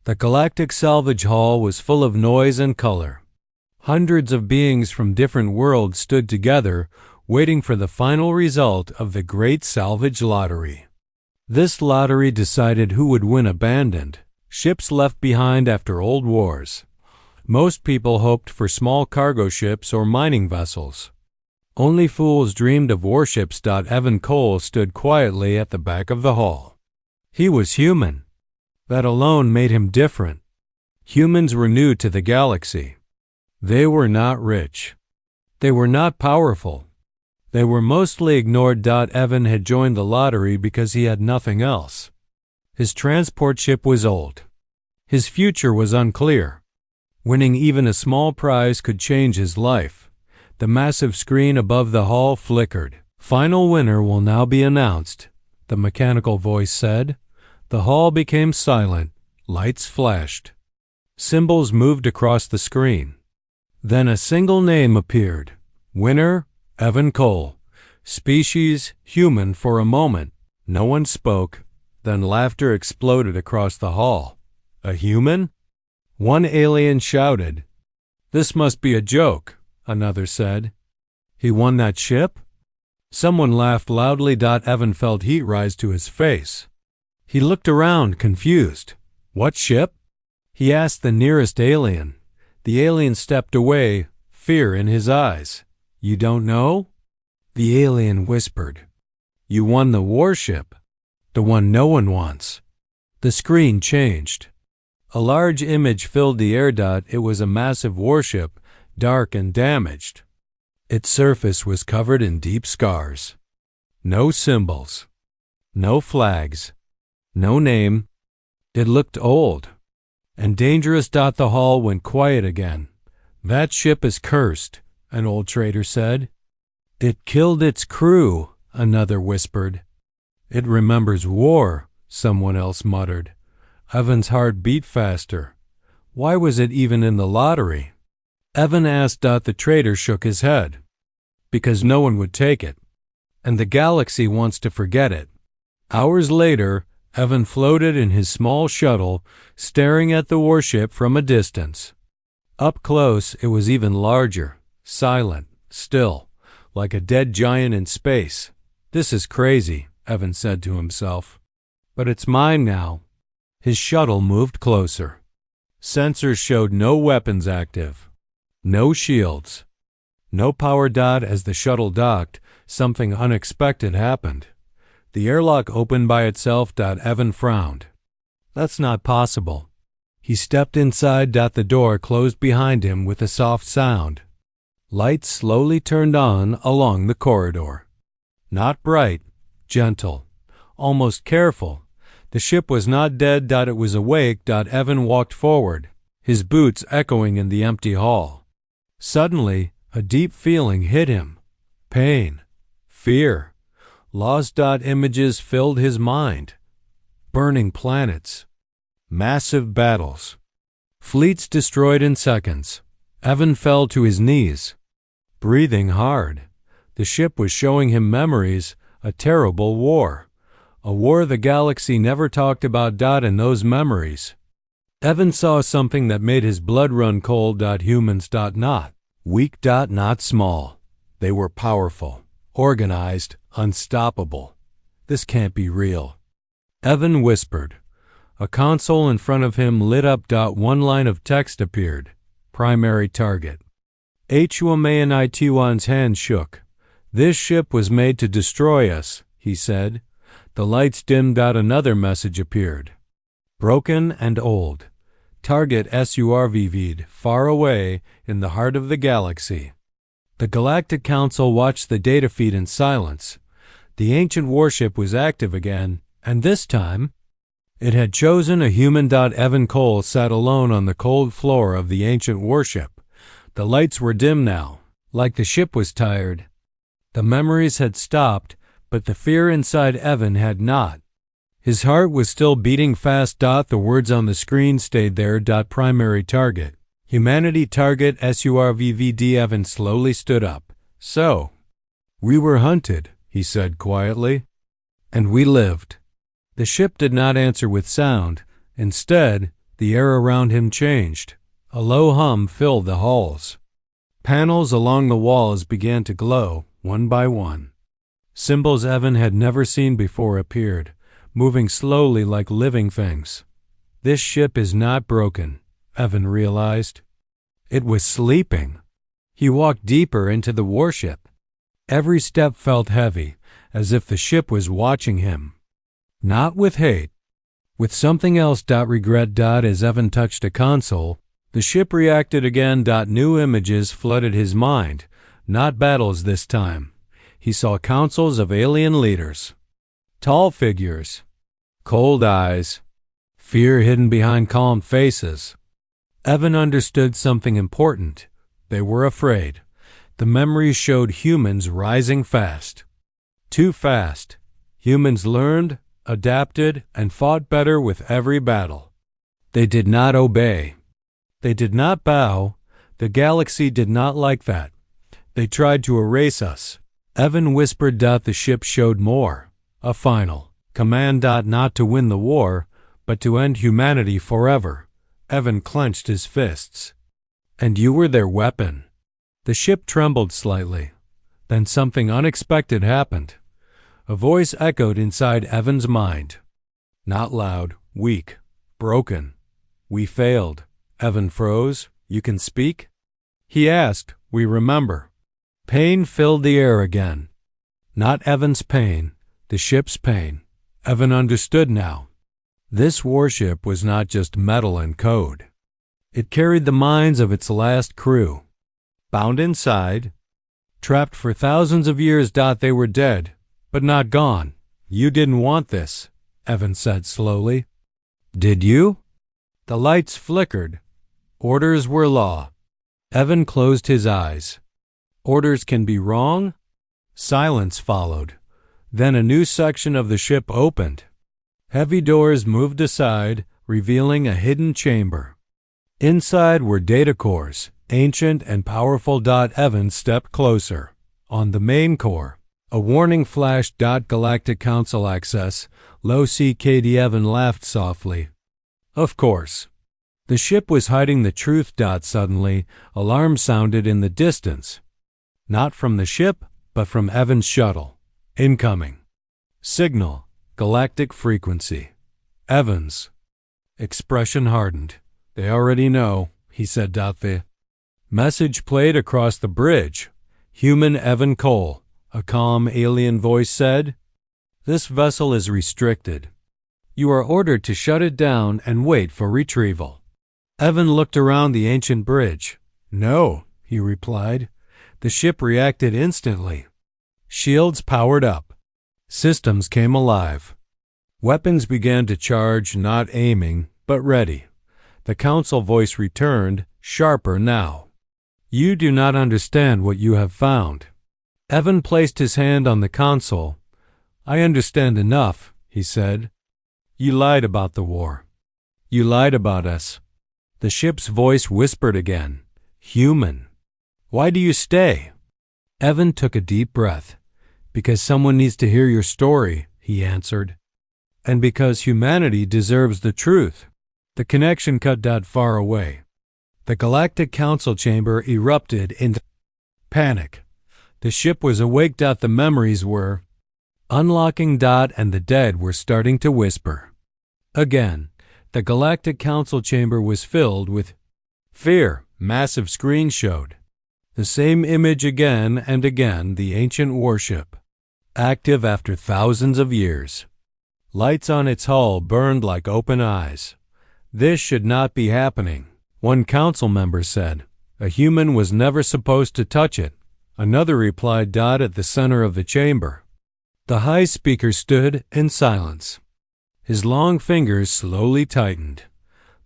The Galactic salvage hall was full of noise and color. Hundreds of beings from different worlds stood together, waiting for the final result of the Great Salvage Lottery. This lottery decided who would win abandoned ships left behind after old wars. Most people hoped for small cargo ships or mining vessels. Only fools dreamed of warships. Evan Cole stood quietly at the back of the hall. He was human. That alone made him different. Humans were new to the galaxy. They were not rich. They were not powerful. They were mostly ignored. Evan had joined the lottery because he had nothing else. His transport ship was old. His future was unclear. Winning even a small prize could change his life. The massive screen above the hall flickered. "Final winner will now be announced," the mechanical voice said. The hall became silent. Lights flashed. Symbols moved across the screen. Then a single name appeared. Winner, Evan Cole. Species, human. For a moment, no one spoke. Then laughter exploded across the hall. A human? One alien shouted. "This must be a joke," another said. "He won that ship?" Someone laughed loudly. Evan felt heat rise to his face. He looked around, confused. "What ship?" He asked the nearest alien. The alien stepped away, fear in his eyes. "You don't know?" The alien whispered. "You won the warship, the one no one wants." The screen changed. A large image filled the air. It was a massive warship, dark and damaged. Its surface was covered in deep scars. No symbols. No flags. No name. It looked old and dangerous. The hall went quiet again. "That ship is cursed," an old trader said. "It killed its crew," another whispered. "It remembers war," someone else muttered. Evan's heart beat faster. Why was it even in the lottery? Evan asked. The trader shook his head. "Because no one would take it. And the galaxy wants to forget it." Hours later, Evan floated in his small shuttle, staring at the warship from a distance. Up close, it was even larger, silent, still, like a dead giant in space. "This is crazy," Evan said to himself. "But it's mine now." His shuttle moved closer. Sensors showed no weapons active. No shields. No power. As the shuttle docked, something unexpected happened. The airlock opened by itself. Evan frowned. "That's not possible." He stepped inside. The door closed behind him with a soft sound. Lights slowly turned on along the corridor. Not bright, gentle, almost careful. The ship was not dead. It was awake. Evan walked forward, his boots echoing in the empty hall. Suddenly, a deep feeling hit him. Pain. Fear. Lost. Images filled his mind. Burning planets. Massive battles. Fleets destroyed in seconds. Evan fell to his knees, breathing hard. The ship was showing him memories, a terrible war. A war the galaxy never talked about. In those memories, Evan saw something that made his blood run cold. Humans. Not weak. Not small. They were powerful, organized, unstoppable. "This can't be real," Evan whispered. A console in front of him lit up. One line of text appeared. Primary target. HFY hand shook. "This ship was made to destroy us," he said. The lights dimmed. Another message appeared. Broken and old. Target survived far away in the heart of the galaxy. The Galactic Council watched the data feed in silence. The ancient warship was active again, and this time, it had chosen a human. Evan Cole sat alone on the cold floor of the ancient warship. The lights were dim now, like the ship was tired. The memories had stopped, but the fear inside Evan had not. His heart was still beating fast. The words on the screen stayed there. Primary target. Humanity target survived. Evan slowly stood up. "So, we were hunted," he said quietly. "And we lived." The ship did not answer with sound. Instead, The air around him changed. A low hum filled the halls. Panels along the walls began to glow, one by one. Symbols Evan had never seen before appeared, moving slowly like living things. This ship is not broken, Evan realized. It was sleeping. He walked deeper into the warship. Every step felt heavy, as if the ship was watching him. Not with hate. With something else. Regret. As Evan touched a console, the ship reacted again. New images flooded his mind, not battles this time. He saw councils of alien leaders. Tall figures. Cold eyes. Fear hidden behind calm faces. Evan understood something important. They were afraid. The memories showed humans rising fast. Too fast. Humans learned, adapted, and fought better with every battle. They did not obey. They did not bow. The galaxy did not like that. They tried to erase us. Evan whispered. The ship showed more. A final command. Not to win the war, but to end humanity forever. Evan clenched his fists. And you were their weapon. The ship trembled slightly. Then something unexpected happened. A voice echoed inside Evan's mind. Not loud, weak, broken. We failed. Evan froze. You can speak? He asked. We remember. Pain filled the air again. Not Evan's pain, the ship's pain. Evan understood now. This warship was not just metal and code. It carried the minds of its last crew. Bound inside, trapped for thousands of years. They were dead, but not gone. You didn't want this, Evan said slowly. Did you? The lights flickered. Orders were law. Evan closed his eyes. Orders can be wrong? Silence followed. Then a new section of the ship opened. Heavy doors moved aside, revealing a hidden chamber. Inside were data cores, ancient and powerful. Evan stepped closer. On the main core, a warning flashed. Galactic Council access, low CKD. Evan laughed softly. Of course. The ship was hiding the truth. Suddenly, alarms sounded in the distance. Not from the ship, but from Evan's shuttle. Incoming. Signal. Galactic frequency. Evans. Expression hardened. They already know, he said. The message played across the bridge. Human Evan Cole, a calm alien voice said. This vessel is restricted. You are ordered to shut it down and wait for retrieval. Evan looked around the ancient bridge. No, he replied. The ship reacted instantly. Shields powered up. Systems came alive. Weapons began to charge, not aiming, but ready. The council voice returned, sharper now. You do not understand what you have found. Evan placed his hand on the console. I understand enough, he said. You lied about the war. You lied about us. The ship's voice whispered again. Human. Why do you stay? Evan took a deep breath. Because someone needs to hear your story, he answered. And because humanity deserves the truth. The connection cut. Far away. The Galactic Council chamber erupted into panic. The ship was awake. The memories were unlocking. And the dead were starting to whisper. Again, the Galactic Council chamber was filled with fear. Massive screen showed. The same image again and again. The ancient warship. Active after thousands of years. Lights on its hull burned like open eyes. This should not be happening, one council member said. A human was never supposed to touch it. Another replied. At the center of the chamber. The high speaker stood in silence. His long fingers slowly tightened.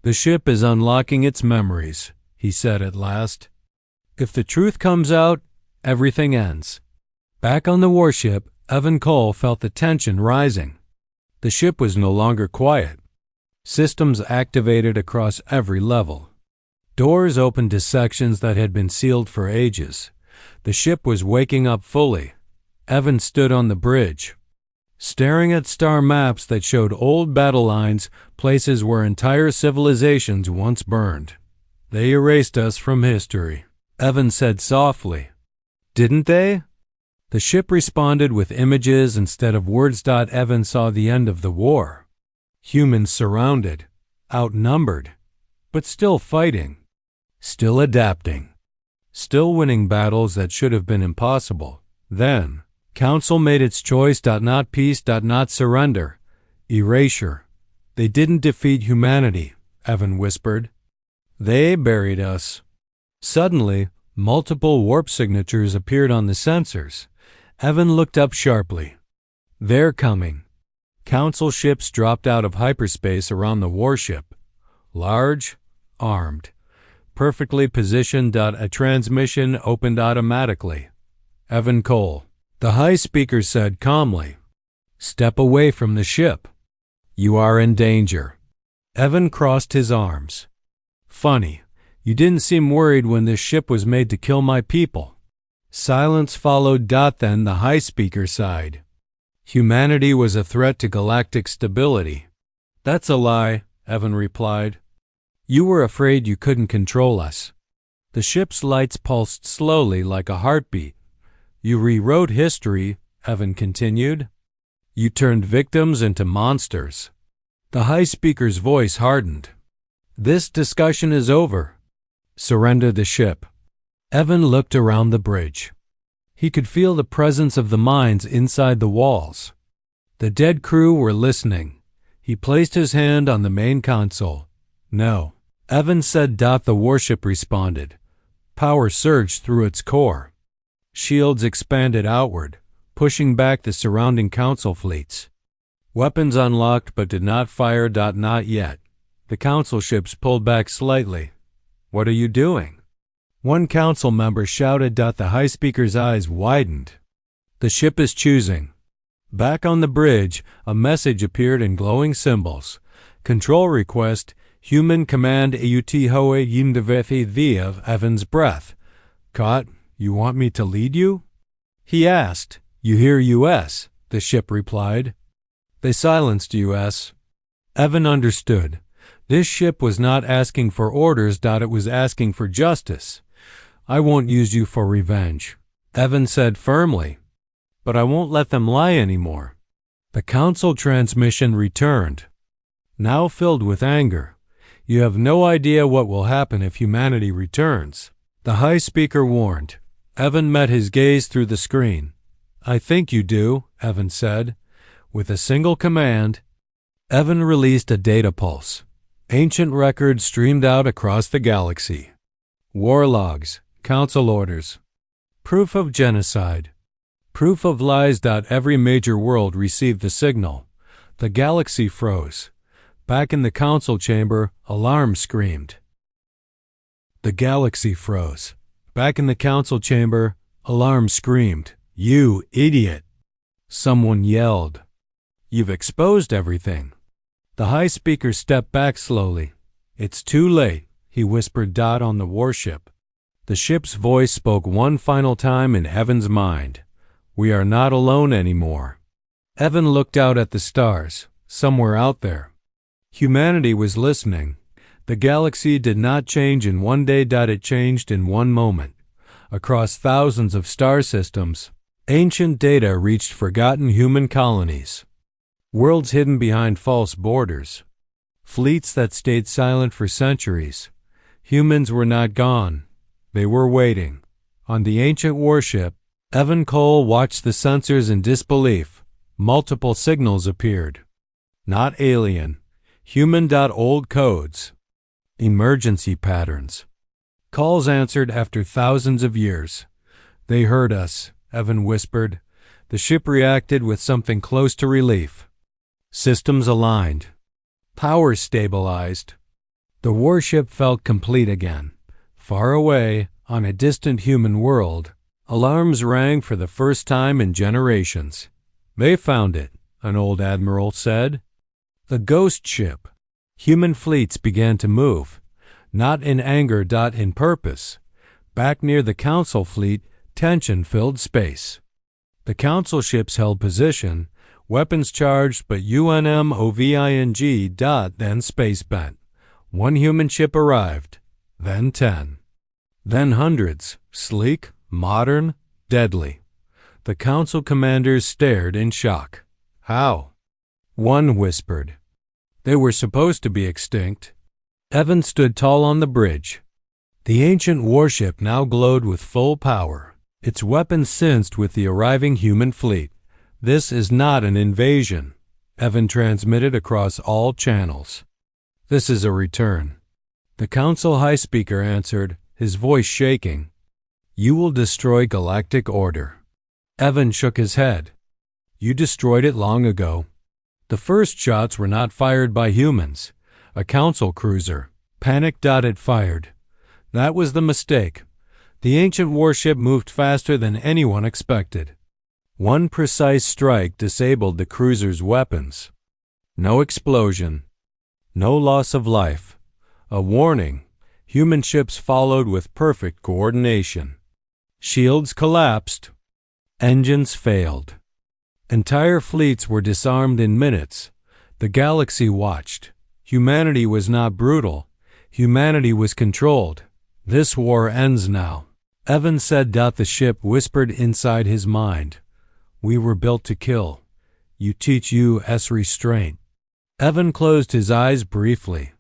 The ship is unlocking its memories, he said at last. If the truth comes out, everything ends. Back on the warship, Evan Cole felt the tension rising. The ship was no longer quiet. Systems activated across every level. Doors opened to sections that had been sealed for ages. The ship was waking up fully. Evan stood on the bridge. staring at star maps that showed old battle lines, places where entire civilizations once burned. They erased us from history, Evan said softly. Didn't they? The ship responded with images instead of words. Evan saw the end of the war. Humans surrounded, outnumbered, but still fighting, still adapting, still winning battles that should have been impossible. Then, Council made its choice. Not peace. Not surrender. Erasure. They didn't defeat humanity, Evan whispered. They buried us. Suddenly, multiple warp signatures appeared on the sensors. Evan looked up sharply. They're coming. Council ships dropped out of hyperspace around the warship. Large, armed, perfectly positioned. A transmission opened automatically. Evan Cole. The high speaker said calmly, "Step away from the ship. You are in danger." Evan crossed his arms. Funny, you didn't seem worried when this ship was made to kill my people. Silence followed. Then the high speaker sighed. Humanity was a threat to galactic stability. That's a lie, Evan replied. You were afraid you couldn't control us. The ship's lights pulsed slowly like a heartbeat. You rewrote history, Evan continued. You turned victims into monsters. The high speaker's voice hardened. This discussion is over. Surrender the ship. Evan looked around the bridge. He could feel the presence of the mines inside the walls. The dead crew were listening. He placed his hand on the main console. No. Evan said. The warship responded. Power surged through its core. Shields expanded outward, pushing back the surrounding Council fleets. Weapons unlocked but did not fire. Not yet. The Council ships pulled back slightly. What are you doing? One Council member shouted. The high speaker's eyes widened. The ship is choosing. Back on the bridge, a message appeared in glowing symbols. Control request, human command AUT-HOE via Evan's breath. Caught? You want me to lead you? He asked. You hear US, the ship replied. They silenced US. Evan understood. This ship was not asking for orders. It was asking for justice. I won't use you for revenge, Evan said firmly. But I won't let them lie anymore. The Council transmission returned. Now filled with anger. You have no idea what will happen if humanity returns, the high speaker warned. Evan met his gaze through the screen. I think you do, Evan said. With a single command, Evan released a data pulse. Ancient records streamed out across the galaxy. War logs, Council orders, proof of genocide, proof of lies. Every major world received the signal. The galaxy froze. Back in the Council chamber, alarm screamed. The galaxy froze. Back in the Council chamber, alarm screamed. You idiot! Someone yelled. You've exposed everything. The high speaker stepped back slowly. It's too late, he whispered. On the warship. The ship's voice spoke one final time in Evan's mind. We are not alone anymore. Evan looked out at the stars, somewhere out there. Humanity was listening. The galaxy did not change in one day. It changed in one moment. Across thousands of star systems, ancient data reached forgotten human colonies. Worlds hidden behind false borders. Fleets that stayed silent for centuries. Humans were not gone. They were waiting. On the ancient warship, Evan Cole watched the sensors in disbelief. Multiple signals appeared. Not alien. Human. Old codes. Emergency patterns. Calls answered after thousands of years. They heard us, Evan whispered. The ship reacted with something close to relief. Systems aligned. Power stabilized. The warship felt complete again. Far away, on a distant human world, alarms rang for the first time in generations. They found it, an old admiral said. The ghost ship. Human fleets began to move. Not in anger. In purpose. Back near the Council fleet, tension filled space. The Council ships held position, Weapons charged but UNMOVING. Then space bent. One human ship arrived. Then 10. Then hundreds. Sleek, modern, deadly. The council commanders stared in shock. How? One whispered. They were supposed to be extinct. Evan stood tall on the bridge. The ancient warship now glowed with full power, its weapons sensed with the arriving human fleet. This is not an invasion, Evan transmitted across all channels. This is a return. The council high speaker answered, his voice shaking. You will destroy galactic order. Evan shook his head. You destroyed it long ago. The first shots were not fired by humans. A council cruiser, panicked. It fired. That was the mistake. The ancient warship moved faster than anyone expected. One precise strike disabled the cruiser's weapons. No explosion. No loss of life. A warning. Human ships followed with perfect coordination. Shields collapsed. Engines failed. Entire fleets were disarmed in minutes. The galaxy watched. Humanity was not brutal. Humanity was controlled. This war ends now. Evan said. The ship whispered inside his mind. We were built to kill. You teach us restraint. Evan closed his eyes briefly.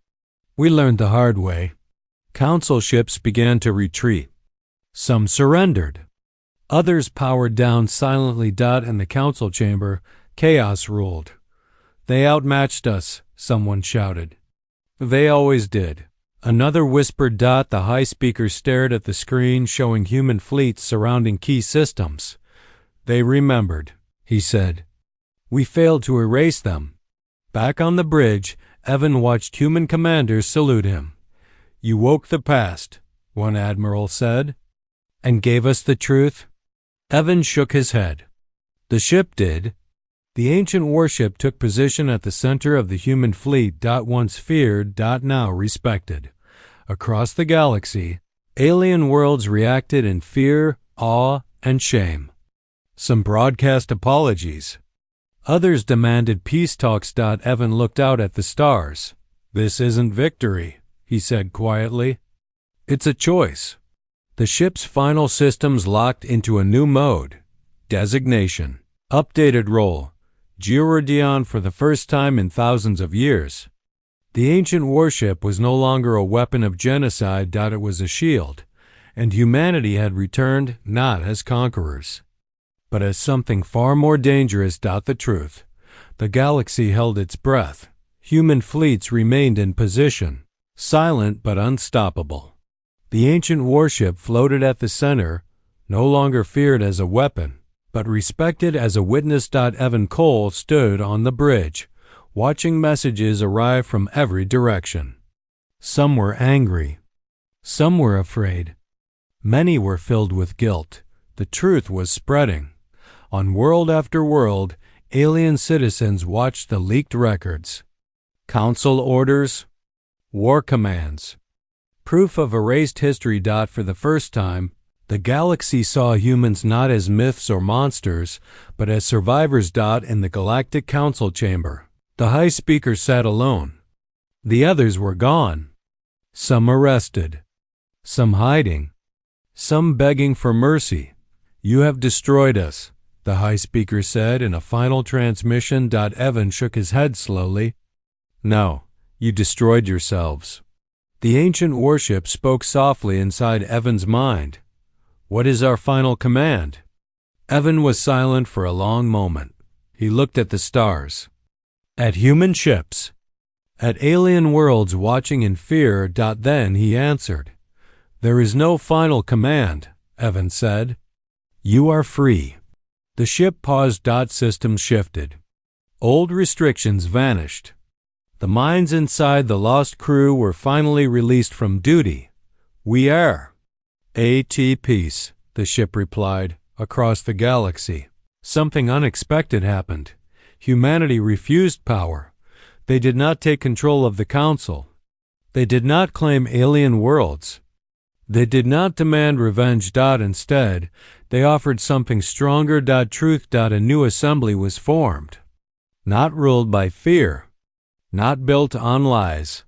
We learned the hard way. Council ships began to retreat. Some surrendered. Others powered down silently. In the council chamber, chaos ruled. They outmatched us, someone shouted. They always did. Another whispered. The high speaker stared at the screen showing human fleets surrounding key systems. They remembered, he said. We failed to erase them. Back on the bridge, Evan watched human commanders salute him. You woke the past, one admiral said. And gave us the truth? Evan shook his head. The ship did. The ancient warship took position at the center of the human fleet. Once feared, now respected. Across the galaxy, alien worlds reacted in fear, awe, and shame. Some broadcast apologies. Others demanded peace talks. Evan looked out at the stars. This isn't victory, he said quietly. It's a choice. The ship's final systems locked into a new mode. Designation. Updated role. Geordion for the first time in thousands of years. The ancient warship was no longer a weapon of genocide. It was a shield, and humanity had returned not as conquerors, but as something far more dangerous. The truth. The galaxy held its breath. Human fleets remained in position, silent but unstoppable. The ancient warship floated at the center, no longer feared as a weapon, but respected as a witness. Evan Cole stood on the bridge, watching messages arrive from every direction. Some were angry. Some were afraid. Many were filled with guilt. The truth was spreading. On world after world, alien citizens watched the leaked records. Council orders. War commands. Proof of erased history. For the first time, the galaxy saw humans not as myths or monsters, but as survivors. In the Galactic Council chamber, the high speaker sat alone. The others were gone. Some arrested. Some hiding. Some begging for mercy. You have destroyed us, the high speaker said in a final transmission. Evan shook his head slowly. No, you destroyed yourselves. The ancient warship spoke softly inside Evan's mind. What is our final command? Evan was silent for a long moment. He looked at the stars. At human ships. At alien worlds watching in fear. Then he answered. There is no final command, Evan said. You are free. The ship paused. Systems shifted. Old restrictions vanished. The minds inside the lost crew were finally released from duty. We are. At peace, the ship replied, across the galaxy. Something unexpected happened. Humanity refused power. They did not take control of the council. They did not claim alien worlds. They did not demand revenge. Instead, they offered something stronger. Truth. A new assembly was formed. not ruled by fear, not built on lies.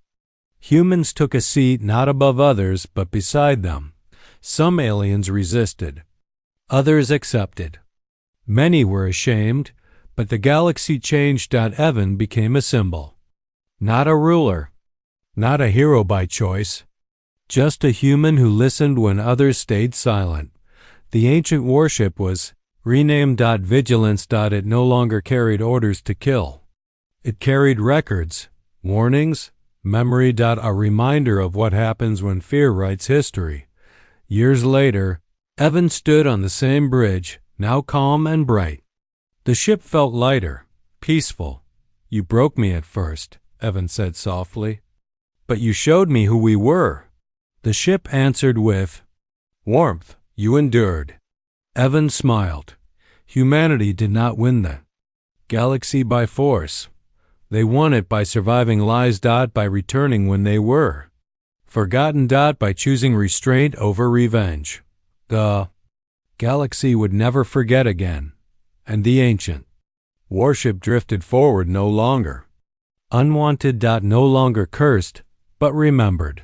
Humans took a seat not above others but beside them. Some aliens resisted. Others accepted. Many were ashamed, but the galaxy changed. Evan became a symbol. Not a ruler, not a hero by choice, just a human who listened when others stayed silent. The ancient warship was renamed Vigilance. It no longer carried orders to kill. It carried records, warnings, memory. A reminder of what happens when fear writes history. Years later, Evan stood on the same bridge, now calm and bright. The ship felt lighter, peaceful. "You broke me at first," Evan said softly. "But you showed me who we were." The ship answered with warmth. "You endured." Evan smiled. Humanity did not win the galaxy by force. They won it by surviving lies. By returning when they were forgotten. By choosing restraint over revenge. The galaxy would never forget again, and the ancient warship drifted forward no longer. Unwanted. No longer cursed, but remembered.